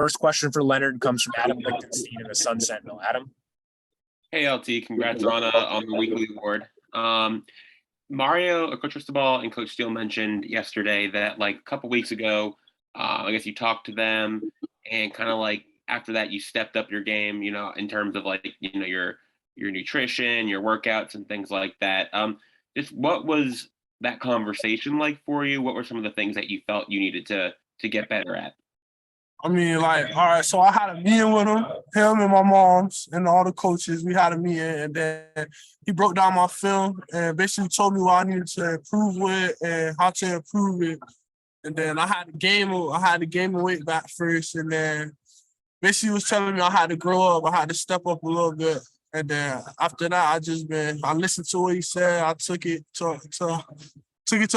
First question for Leonard comes from Adam Lichtenstein in the Sun Sentinel. Adam? Hey, LT, congrats on the weekly award. Mario, Coach Cristobal and Coach Steele mentioned yesterday that like a couple weeks ago, I guess you talked to them and kind of like after that you stepped up your game, in terms of like, your nutrition, your workouts and things like that. Just what was that conversation like for you? What were some of the things that you felt you needed to get better at? I mean, like, all right, so I had a meeting with him and my moms and all the coaches. We had a meeting, and then he broke down my film and basically told me what I needed to improve with and how to improve it. And then I had to gain the weight back first, and then basically he was telling me I had to grow up, I had to step up a little bit. And then after that, I listened to what he said. I took it to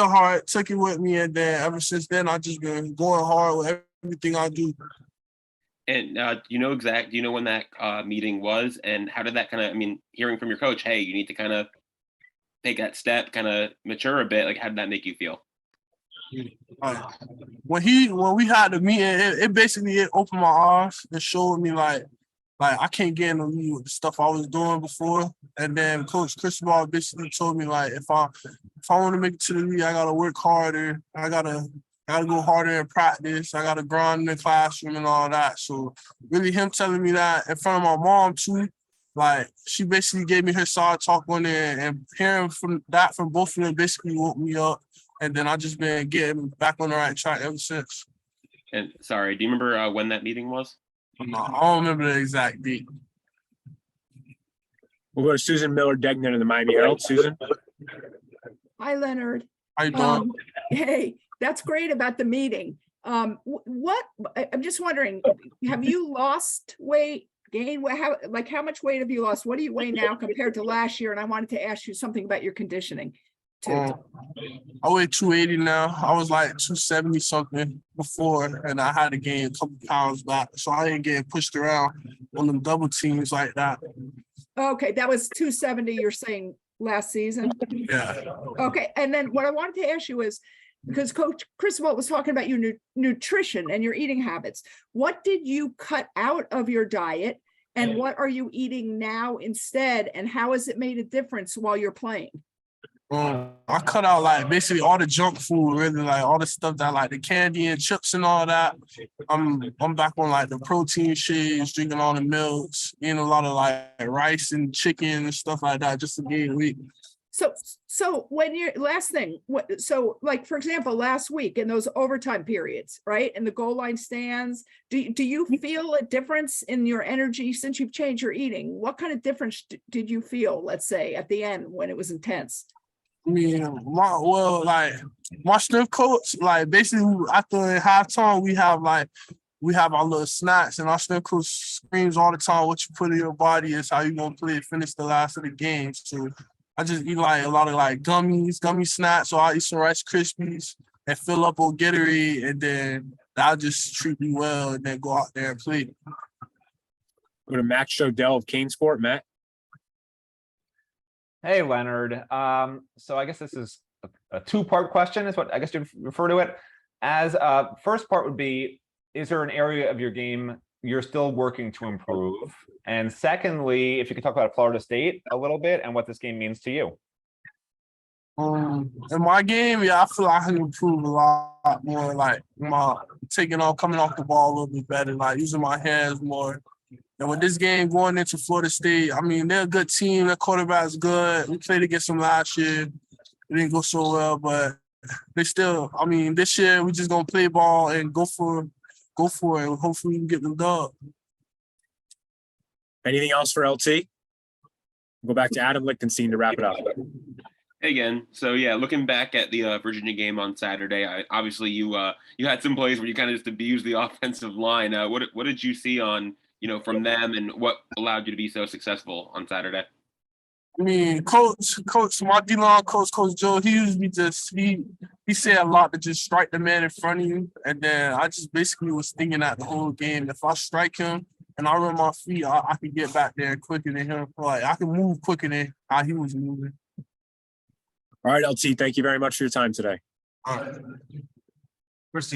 heart, took it with me, and then ever since then, I just been going hard with everything I do. And do you know when that meeting was, and how did that hearing from your coach, hey, you need to kind of take that step, kind of mature a bit, like how did that make you feel? When we had the meeting, it opened my eyes and showed me like I can't get in the league with the stuff I was doing before. And then Coach Cristobal basically told me like if I want to make it to the league, I gotta work harder. I gotta go harder in practice. I gotta grind in the classroom and all that. So really him telling me that in front of my mom too, like she basically gave me her side talk on it, and hearing from both of them basically woke me up. And then I just been getting back on the right track ever since. And sorry, do you remember when that meeting was? No, I don't remember the exact date. We'll go to Susan Miller-Degnan in the Miami Herald. Susan? Hi, Leonard. How you doing? Hey, that's great about the meeting. I'm just wondering, have you lost weight, gained weight? How much weight have you lost? What do you weigh now compared to last year? And I wanted to ask you something about your conditioning too. I weigh 280 now. I was like 270 something before, and I had to gain a couple pounds back. So I ain't getting pushed around on them double teams like that. Okay, that was 270, you're saying last season? Yeah. Okay, and then what I wanted to ask you is, because Coach Cristobal was talking about your nutrition and your eating habits. What did you cut out of your diet, and what are you eating now instead, and how has it made a difference while you're playing? I cut out like basically all the junk food, really, like all the stuff that like the candy and chips and all that. I'm back on like the protein shakes, drinking all the milks, eating a lot of like rice and chicken and stuff like that just to gain weight. So when you're so like for example, last week in those overtime periods, right, and the goal line stands, do you feel a difference in your energy since you've changed your eating? What kind of difference did you feel, let's say, at the end when it was intense? I mean, my strength coach, like basically after halftime, we have our little snacks, and our strength coach screams all the time, what you put in your body is how you gonna play, finish the last of the game. So I just eat like a lot of like gummy snacks, so I eat some Rice Krispies and fill up on Gatorade, and then that'll just treat me well, and then go out there and play. Go to Matt Shodell of Kane Sport. Matt? Hey, Leonard. So I guess this is a two-part question is what I guess you'd refer to it as. First part would be, is there an area of your game you're still working to improve? And secondly, if you could talk about Florida State a little bit and what this game means to you. In my game, yeah, I feel like I can improve a lot more, like coming off the ball a little bit better, like using my hands more. And with this game going into Florida State, I mean, they're a good team. Their quarterback's good. We played against them last year. It didn't go so well, but they still, I mean, this year we just gonna play ball and go for it. Hopefully we can get the dub. Anything else for LT? We'll go back to Adam Lichtenstein to wrap it up. Hey again. So yeah, looking back at the Virginia game on Saturday, obviously you had some plays where you kind of just abused the offensive line. What did you see on from them, and what allowed you to be so successful on Saturday? I mean, my D-line coach, Coach Joe, he usually he said a lot to just strike the man in front of you. And then I just basically was thinking that the whole game. If I strike him and I run my feet, I can get back there quicker than him. Like I can move quicker than how he was moving. All right, LT, thank you very much for your time today. All right.